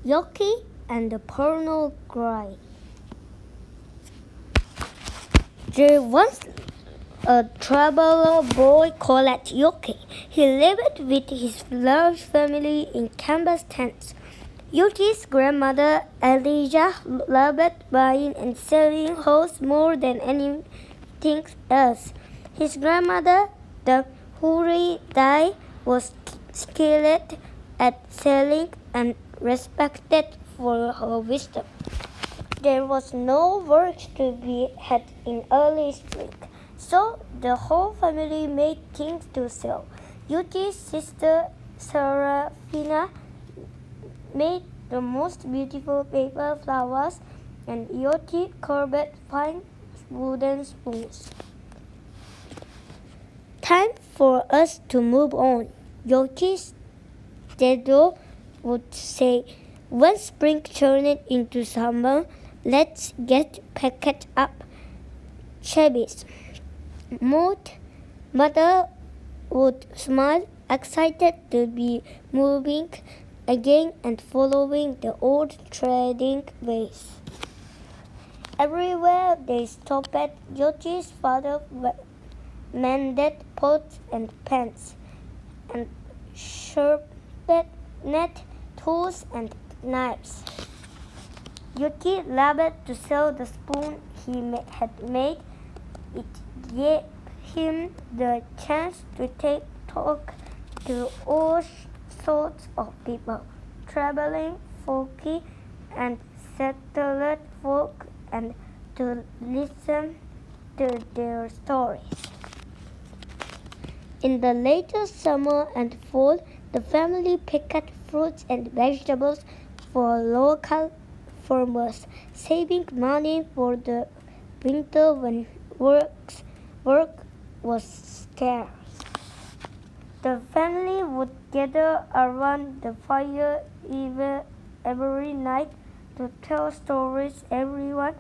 Yokoi and the Parno Gry. There was a traveler boy called Yokoi. He lived with his large family in canvas tents. Yoki's grandmother Elijah loved buying and selling horses more than anything else. His grandmother, the Huri Dai, was skilled at selling and respected for her wisdom. There was no work to be had in early spring, so the whole family made things to sell. Yuki's sister Serafina made the most beautiful paper flowers, and Yoki carved fine wooden spoons. Time for us to move on, Yoki's dad would say. When spring turned into summer, let's get packed up. Shabbies. Mother would smile, excited to be moving again and following the old trading ways. Everywhere they stopped, Yoki's father mended pots and pans, and sharpened tools and knives. Yuki loved to sell the spoon he had made. It gave him the chance to talk to all sorts of people, traveling folky and settled folk, and to listen to their stories. In the later summer and fall, the family picked fruits and vegetables for local farmers, saving money for the winter when work was scarce. The family would gather around the fire every night to tell stories. Everyone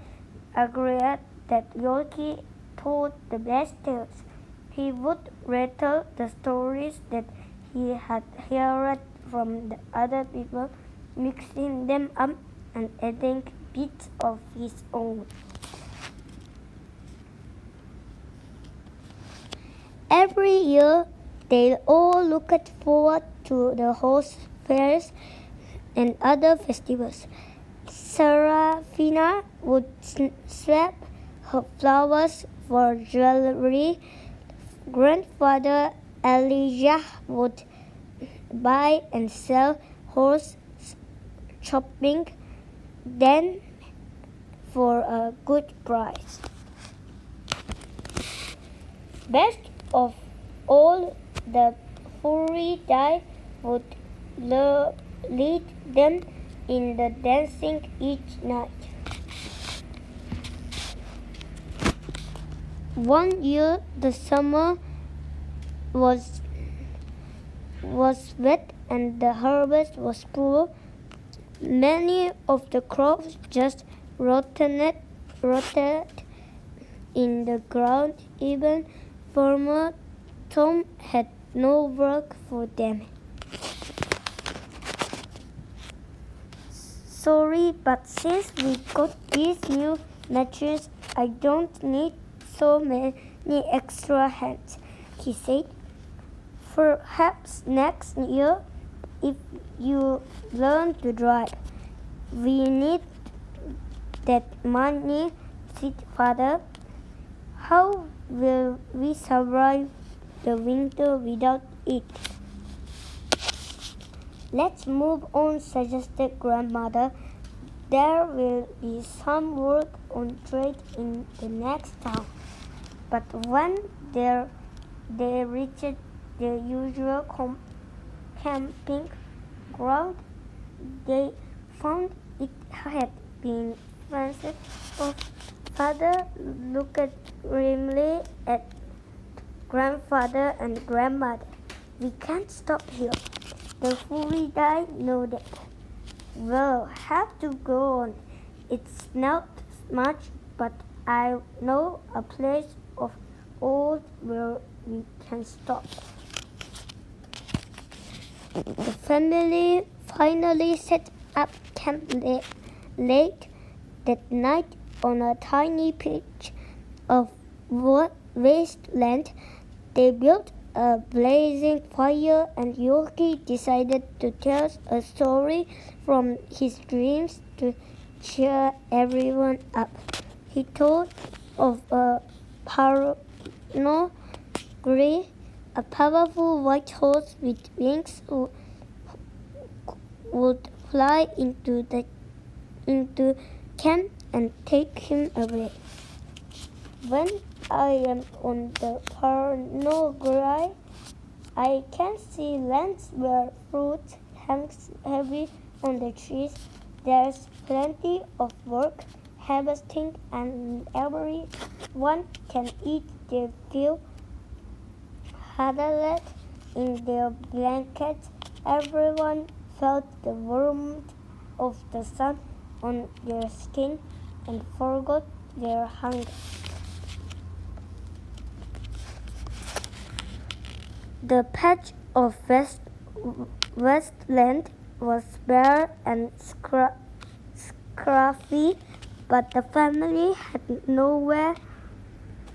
agreed that Yoki told the best tales. He would retell the stories that he had heard from the other people, mixing them up and adding bits of his own. Every year, they all looked forward to the horse fairs and other festivals. Serafina would swap her flowers for jewelry. Grandfather Elijah would buy and sell horse shopping, then for a good price. Best of all, the Furry Dai would lead them in the dancing each night. One year the summer was wet and the harvest was poor. Many of the crops just rotted in the ground. Even Farmer Tom had no work for them. Sorry, but since we got these new machines, I don't need so many extra hands, he said. Perhaps next year, if you learn to drive. We need that money, said Father. How will we survive the winter without it? Let's move on, suggested Grandmother. There will be some work on trade in the next town. But when they reached the usual camping ground, they found it had been fenced off. Father looked grimly at Grandfather and Grandmother. We can't stop here. The Furry Dai nodded. We'll have to go on. It's not much, but I know a place of old where we can stop. The family finally set up camp late that night on a tiny patch of wasteland. They built a blazing fire, and Yokoi decided to tell a story from his dreams to cheer everyone up. He told of a Parno Gry, a powerful white horse with wings who would fly into camp and take him away. When I am on the Parno Gry, I can see lands where fruit hangs heavy on the trees. There's plenty of work, harvesting, and everyone can eat their fill. Huddled in their blankets, everyone felt the warmth of the sun on their skin and forgot their hunger. The patch of wasteland was bare and scruffy, but the family had nowhere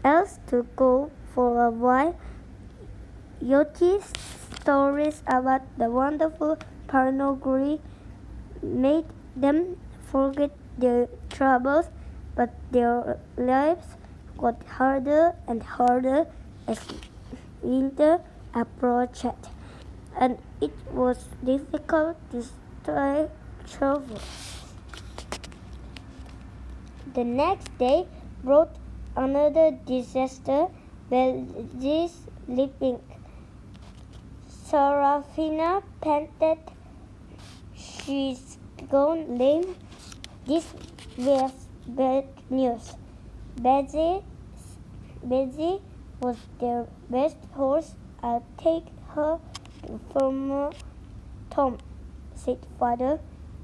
else to go for a while. Yoki's stories about the wonderful Parno Gry made them forget their troubles, but their lives got harder and harder as winter approached, and it was difficult to stay cheerful. The next day brought another disaster. Belgi's sleeping. Serafina panted. She's gone lame. This was bad news. Bessie was their best horse. I'll take her to Farmer Tom, said father.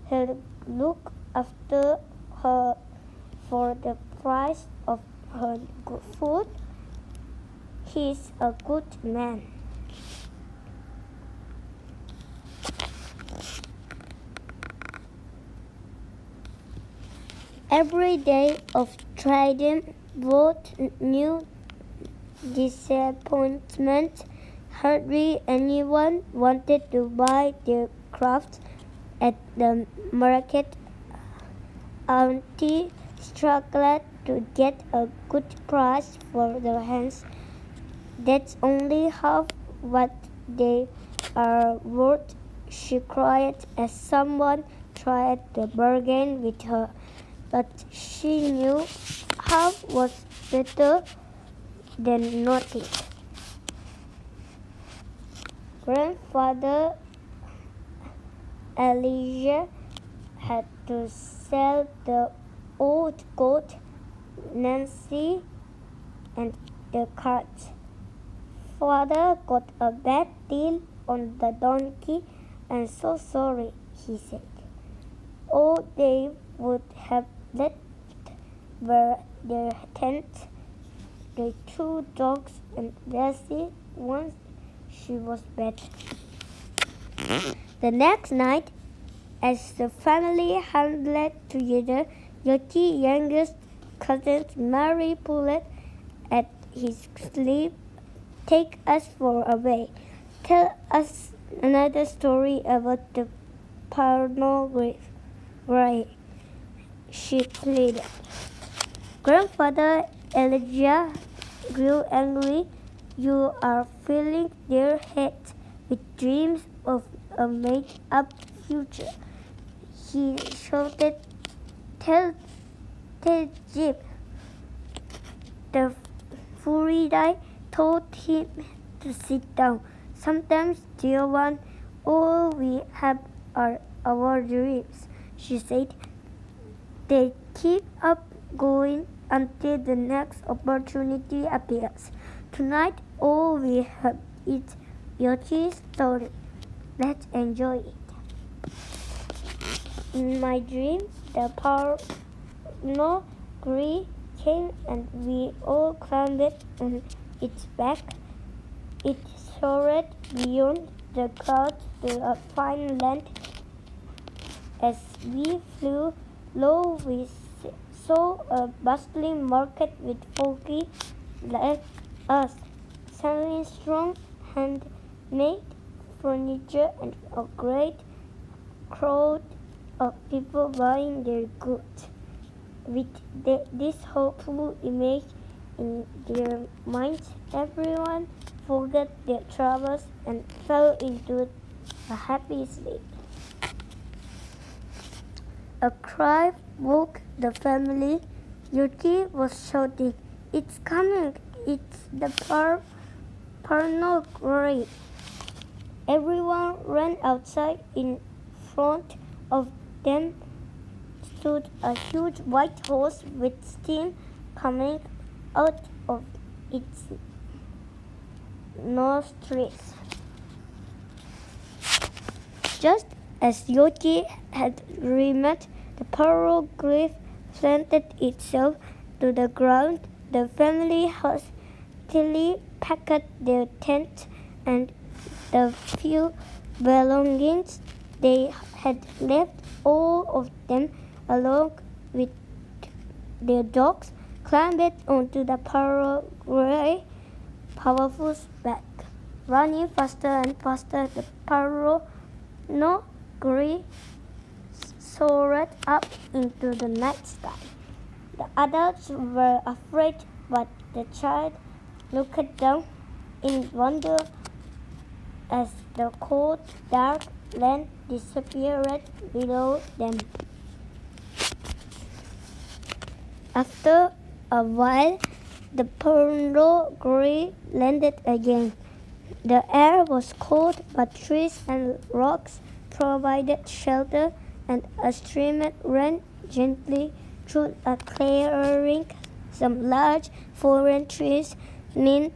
He'll look after her for the price of her food. He's a good man. Every day of trading brought new disappointments. Hardly anyone wanted to buy their crafts at the market. Auntie struggled to get a good price for their hands. That's only half what they are worth, she cried as someone tried to bargain with her. But she knew half was better than nothing. Grandfather Elijah had to sell the old goat, Nancy, and the cart. Father got a bad deal on the donkey. I'm so sorry, he said. All they would have left were their tent, the 2 dogs, and Bessie once she was better. The next night, as the family huddled together, Yoki's youngest cousin Mary pulled at his sleeve. Take us for a way. Tell us another story about the Parno Gry, she pleaded. Grandfather Elijah grew angry. You are filling their heads with dreams of a made-up future. He shouted, Tell Jib. The Furidai told him to sit down. Sometimes, dear one, all we have are our dreams, she said. They keep up going until the next opportunity appears. Tonight, all we have is Yoki's story. Let's enjoy it. In my dream, the Parno Gry came and we all climbed on its back. It soared beyond the clouds to a fine land As we flew low, we saw a bustling market with folks like us, selling strong handmade furniture and a great crowd of people buying their goods. With this hopeful image in their minds, everyone forgot their troubles and fell into a happy sleep. A cry woke the family. Yokoi was shouting, "It's coming! It's the Parno Gry!" Everyone ran outside. In front of them stood a huge white horse with steam coming out of its nostrils. Just as Yokoi had dreamed, the Parno Gry planted itself to the ground. The family hastily packed their tents and the few belongings they had left, all of them, along with their dogs, climbed onto the Parno Gry's powerful back. Running faster and faster, the Parno Gry soared up into the night sky. The adults were afraid, but the child looked down in wonder as the cold, dark land disappeared below them. After a while, the Parno Gry landed again. The air was cold, but trees and rocks provided shelter, and a stream ran gently through a clearing. Some large foreign trees meant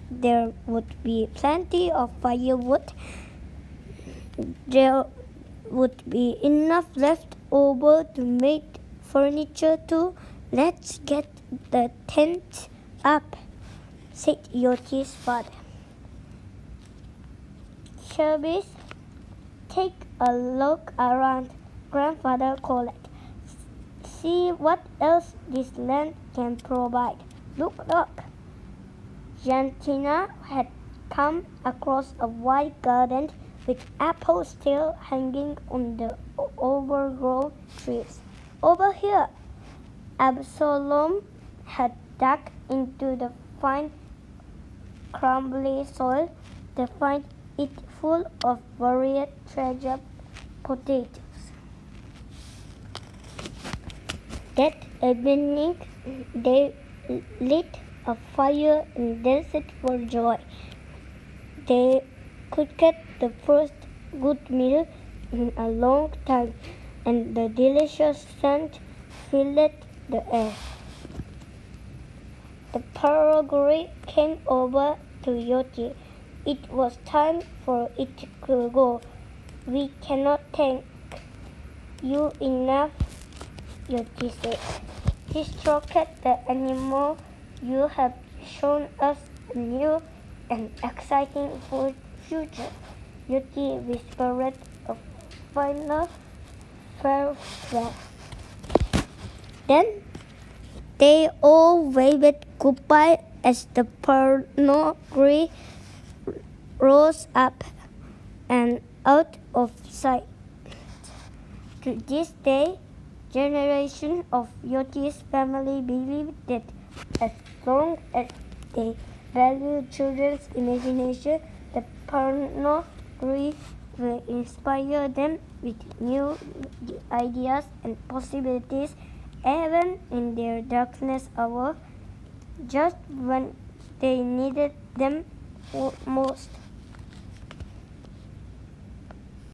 there would be plenty of firewood. There would be enough left over to make furniture too. "Let's get the tent up," said Yokoi's father. "Shabby, take a look around," Grandfather called. "See what else this land can provide. Look. Jantina had come across a wide garden with apples still hanging on the overgrown trees. "Over here." Absalom had dug into the fine, crumbly soil to find it full of varied treasure potatoes. That evening, they lit a fire and danced for joy. They cooked the first good meal in a long time, and the delicious scent filled the air. The Parno Gry came over to Yokoi. It was time for it to go. "We cannot thank you enough," Yokoi said. He stroked the animal. "You have shown us a new and exciting future," Yokoi whispered a final farewell. Then they all waved goodbye as the Parno Gry rose up and out of sight. To this day, generations of Yokoi's family believe that as long as they value children's imagination, the Parno Gry will inspire them with new ideas and possibilities, even in their darkest hour, just when they needed them most.